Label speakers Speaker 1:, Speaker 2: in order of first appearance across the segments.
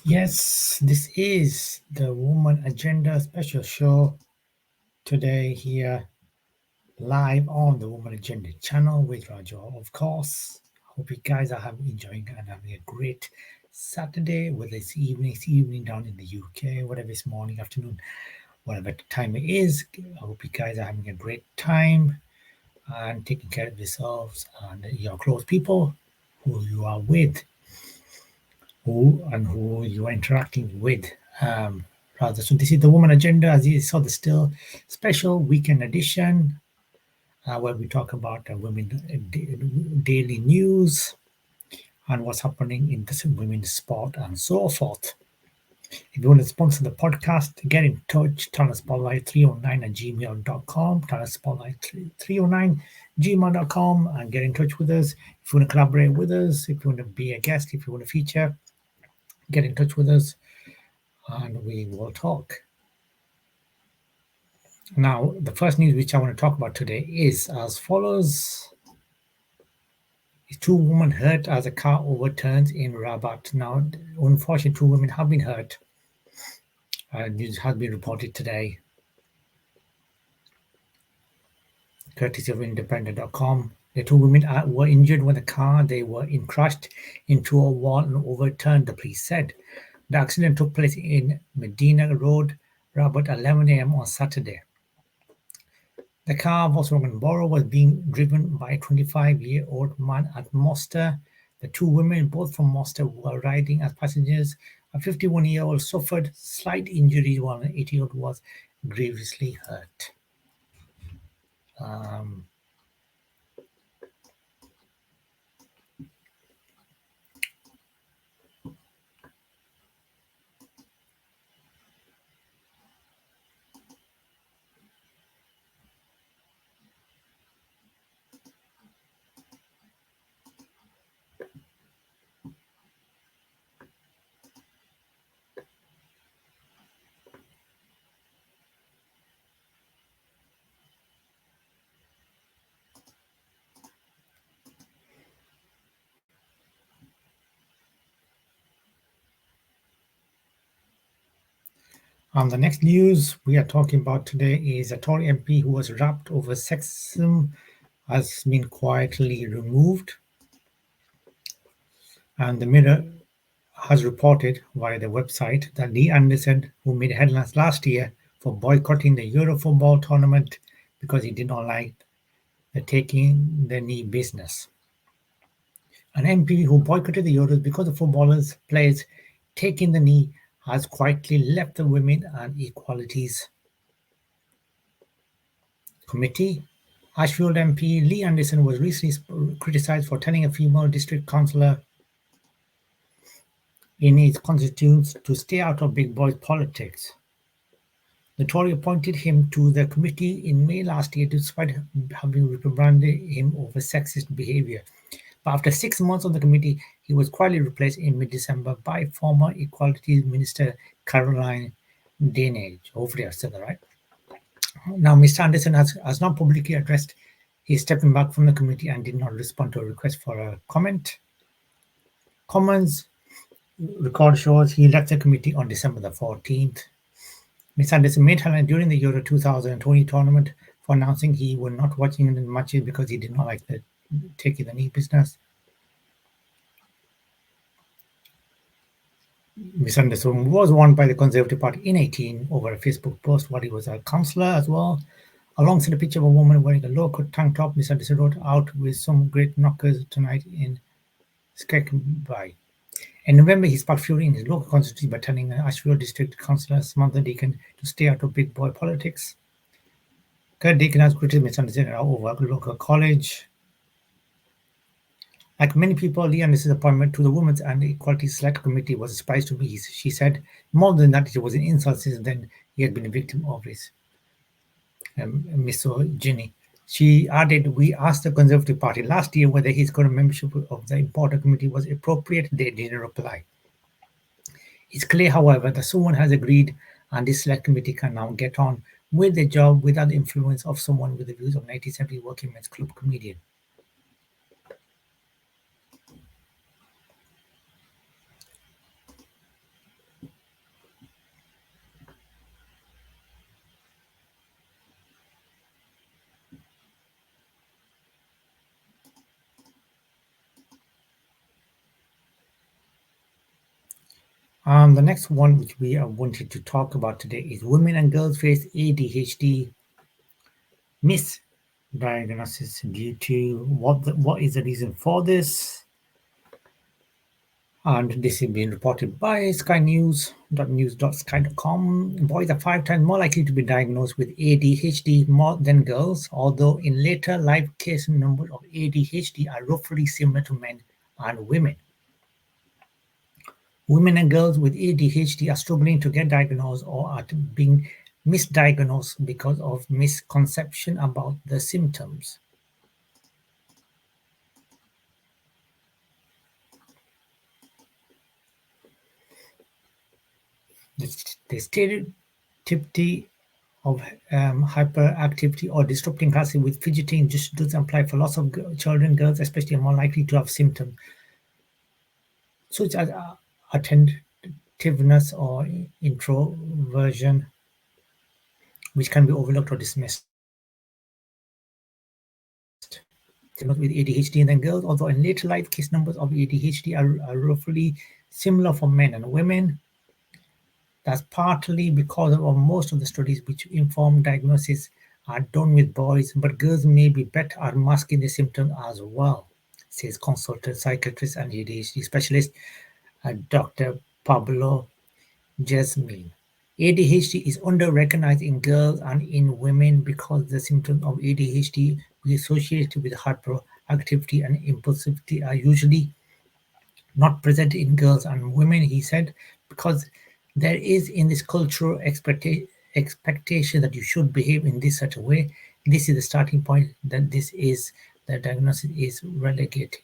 Speaker 1: Yes, this is the Woman Agenda special show today here live on the Woman Agenda channel with Raja, of course. Hope you guys are enjoying and having a great Saturday, whether it's evening down in the UK, whatever it's morning, afternoon, whatever time it is. I hope you guys are having a great time and taking care of yourselves and your close people who you are with. Who you are interacting with. Rather, so this is the Woman Agenda, as you saw, the still special weekend edition where we talk about women daily news and what's happening in the women's sport and so forth. If you want to sponsor the podcast, get in touch. Talent Spotlight 309 at gmail.com. Talent Spotlight 309 gmail.com and get in touch with us. If you want to collaborate with us, if you want to be a guest, if you want to feature, get in touch with us and we will talk. Now, the first news which I want to talk about today is as follows. Two women hurt as a car overturns in Rabat. Now, unfortunately, two women have been hurt. News has been reported today, courtesy of independent.com. The two women were injured when the car they were in crashed into a wall and overturned, the police said. The accident took place in Medina Road, Rabat, at 11 a.m. on Saturday. The car Volkswagen Boro was being driven by a 25-year-old man at Mostar. The two women, both from Mostar, were riding as passengers. A 51-year-old suffered slight injuries while an 80-year-old was grievously hurt. Um, the next news we are talking about today is a Tory MP who was wrapped over sexism has been quietly removed. And the Mirror has reported via the website that Lee Anderson, who made headlines last year for boycotting the Euro football tournament because he did not like the taking the knee business. An MP who boycotted the Euros because the footballers players taking the knee has quietly left the Women and Equalities Committee. Ashfield MP Lee Anderson was recently criticised for telling a female district councillor in his constituents to stay out of big boys politics. The Tory appointed him to the committee in May last year despite having reprimanded him over sexist behaviour. But after 6 months on the committee, he was quietly replaced in mid-December by former Equalities Minister Caroline Dinenage. Hopefully I said that right. Now, Mr. Anderson has not publicly addressed his stepping back from the committee and did not respond to a request for a comment. Commons record shows he left the committee on December the 14th. Mr. Anderson made headlines during the Euro 2020 tournament for announcing he was not watching the matches because he did not like the taking the knee business. Mr. Anderson was warned by the Conservative Party in 2018 over a Facebook post while he was a councillor as well. Alongside a picture of a woman wearing a low-cut tank top, Mr. Anderson wrote out with some great knockers tonight in Skekby. In November, he sparked fury in his local constituency by telling Ashfield District Councillor Samantha Deacon to stay out of big boy politics. Kurt Deacon has criticized Mr. Anderson over local college. Like many people, Lee Anderson's appointment to the Women's and Equality Select Committee was a surprise to me. She said, more than that, it was an insult since then he had been a victim of his misogyny. She added, we asked the Conservative Party last year whether his current membership of the important committee was appropriate. They didn't reply. It's clear, however, that someone has agreed and this select committee can now get on with the job without the influence of someone with the views of 1970 working men's club comedian. The next one which we are wanted to talk about today is women and girls face ADHD misdiagnosis due to what is the reason for this? And this is being reported by Sky News.news.sky.com. Boys are 5 times more likely to be diagnosed with ADHD more than girls, although in later life case numbers of ADHD are roughly similar to men and women. Women and girls with ADHD are struggling to get diagnosed or are being misdiagnosed because of misconception about the symptoms. The stereotypy of hyperactivity or disrupting classes with fidgeting just doesn't apply for lots of children. Girls, especially, are more likely to have symptoms such as attentiveness or introversion, which can be overlooked or dismissed. With ADHD and then girls, although in later life case numbers of ADHD are roughly similar for men and women. That's partly because of most of the studies which inform diagnosis are done with boys, but girls may be better at masking the symptoms as well, says consultant psychiatrist and ADHD specialist Dr. Pablo Jasmine. ADHD is under-recognized in girls and in women because the symptoms of ADHD associated with hyperactivity and impulsivity are usually not present in girls and women, he said, because there is in this cultural expectation that you should behave in this certain way. This is the starting point that this is the diagnosis is relegated.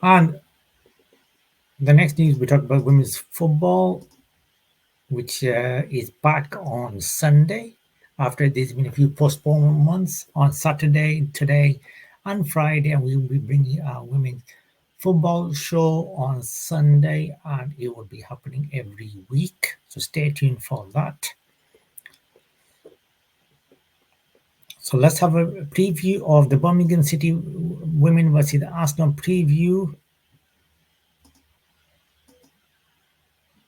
Speaker 1: And the next news we talk about women's football, which is back on Sunday after there's been a few postponements on Saturday, today, and Friday, and we will be bringing our women's football show on Sunday, and it will be happening every week. So stay tuned for that. So let's have a preview of the Birmingham City women versus Arsenal preview,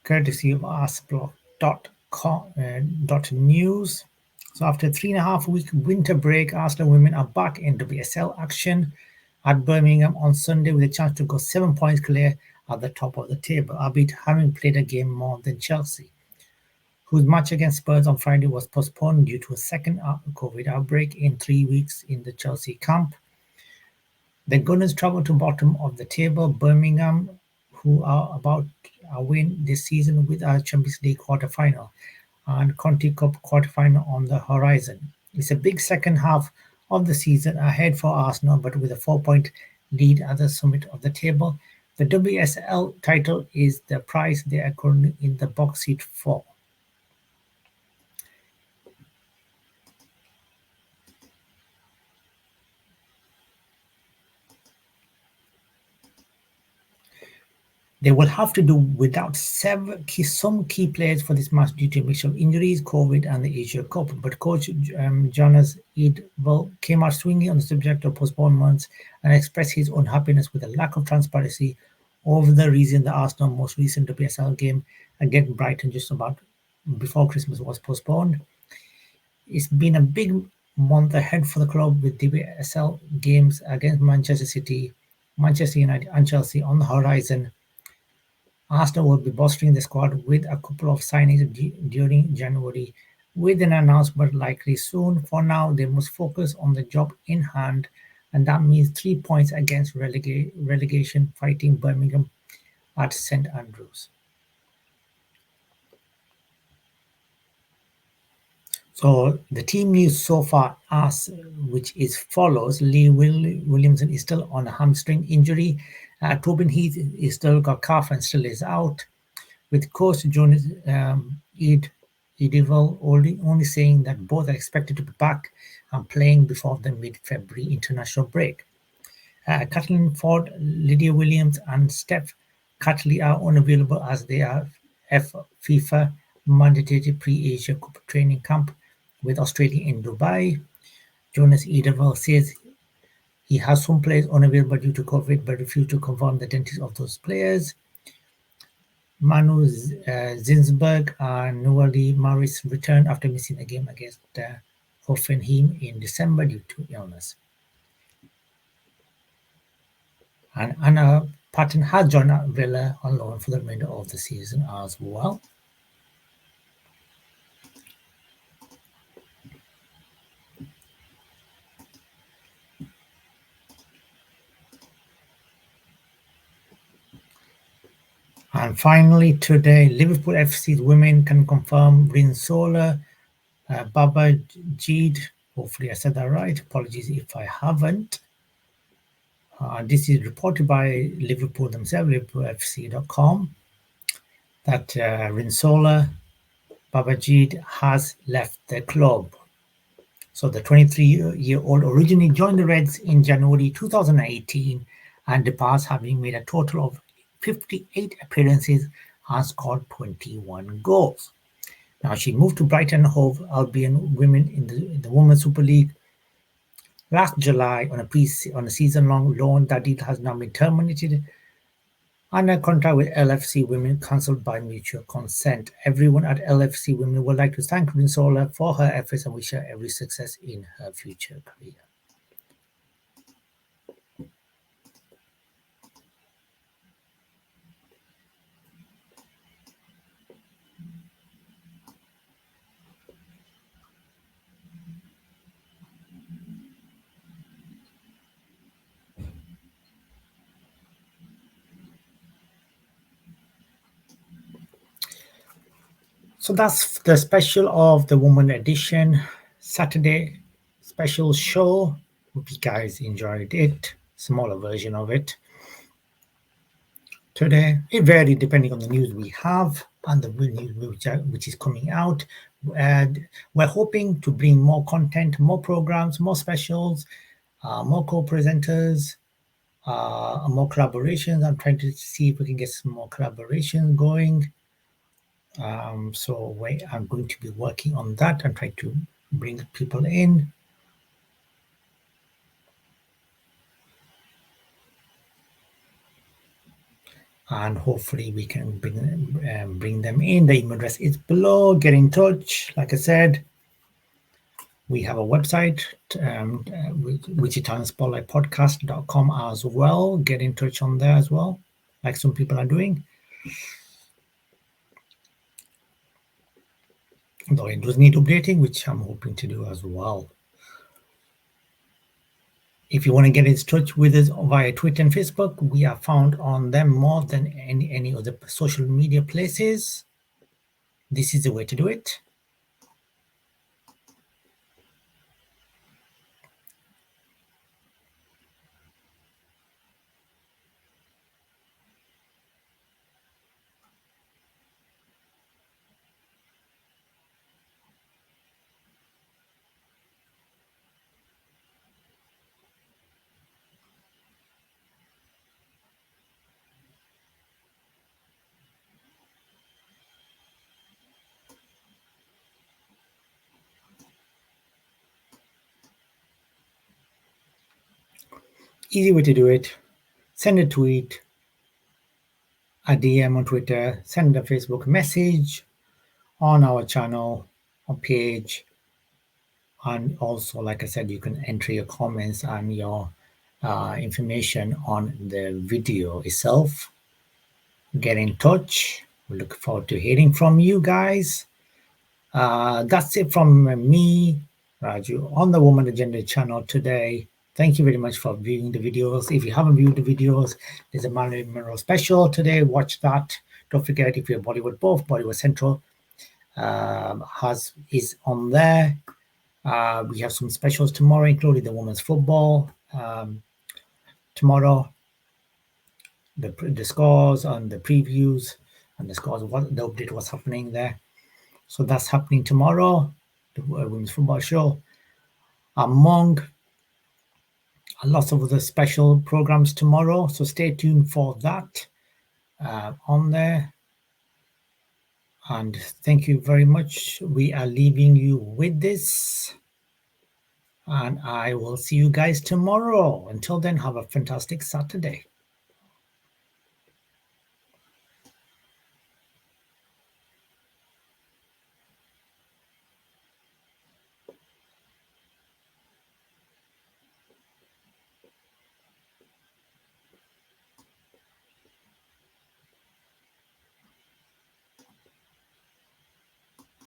Speaker 1: courtesy of arsblog.com.news. So after a 3.5 week winter break, Arsenal women are back in WSL action at Birmingham on Sunday with a chance to go 7 points clear at the top of the table, albeit having played a game more than Chelsea, whose match against Spurs on Friday was postponed due to a second COVID outbreak in 3 weeks in the Chelsea camp. The Gunners travel to bottom of the table, Birmingham, who are about a win this season with a Champions League quarter-final and Conti Cup quarter-final on the horizon. It's a big second half of the season ahead for Arsenal, but with a 4-point lead at the summit of the table. The WSL title is the prize they are currently in the box seat for. They will have to do without some key players for this match due to a mixture of injuries, COVID, and the Asia Cup. But coach Jonas Eidvall came out swinging on the subject of postponements and expressed his unhappiness with the lack of transparency over the reason the Arsenal most recent WSL game against Brighton just about before Christmas was postponed. It's been a big month ahead for the club with WSL games against Manchester City, Manchester United, and Chelsea on the horizon. Arsenal will be bolstering the squad with a couple of signings during January, with an announcement likely soon. For now, they must focus on the job in hand, and that means 3 points against relegation fighting Birmingham at St Andrews. So the team news so far which is follows. Lee Williamson is still on a hamstring injury. Tobin Heath is still got calf and still is out. With coach Jonas Eidvall only saying that both are expected to be back and playing before the mid-February international break. Kathleen Ford, Lydia Williams, and Steph Catley are unavailable as they are FIFA mandated pre-Asia Cup training camp with Australia in Dubai. Jonas Ederville says he has some players unavailable due to COVID, but refused to confirm the identities of those players. Manu Zinsberg and Noelle Morris returned after missing a game against Hoffenheim in December due to illness. And Anna Patton has joined Villa on loan for the remainder of the season as well. And finally, today, Liverpool FC's women can confirm Rinsola Babajid. Hopefully, I said that right. Apologies if I haven't. This is reported by Liverpool themselves, liverpoolfc.com, that Rinsola Babajid has left the club. So the 23-year-old originally joined the Reds in January 2018 and departs having made a total of 58 appearances and scored 21 goals. Now she moved to Brighton Hove Albion Women in the Women's Super League last July on a season-long loan. That deal has now been terminated and a contract with LFC Women cancelled by mutual consent. Everyone at LFC Women would like to thank Rinsola for her efforts and wish her every success in her future career. So that's the special of the Woman Edition Saturday special show. Hope you guys enjoyed it. Smaller version of it today. It varied depending on the news we have and the news which is coming out. And we're hoping to bring more content, more programs, more specials, more co-presenters, more collaborations. I'm trying to see if we can get some more collaboration going. So I'm going to be working on that and try to bring people in. And hopefully we can bring them in. The email address is below. Get in touch. Like I said, we have a website, which is talentspotlightpodcast.com as well. Get in touch on there as well, like some people are doing. Though it does need updating, which I'm hoping to do as well. If you want to get in touch with us via Twitter and Facebook, we are found on them more than any other social media places. This is the way to do it. Easy way to do it. Send a tweet, a DM on Twitter, send a Facebook message on our channel or page. And also, like I said, you can enter your comments and your information on the video itself. Get in touch. We look forward to hearing from you guys. That's it from me, Raju, on the Woman Agenda channel today. Thank you very much for viewing the videos. If you haven't viewed the videos, there's a Marilyn Monroe special today. Watch that. Don't forget, if you're Bollywood Buff, Bollywood Central is on there. We have some specials tomorrow, including the women's football. Tomorrow, the scores and the previews and the scores, what the update, what's happening there. So that's happening tomorrow, the women's football show, among lots of other special programs tomorrow. So stay tuned for that on there. And thank you very much. We are leaving you with this. And I will see you guys tomorrow. Until then, have a fantastic Saturday.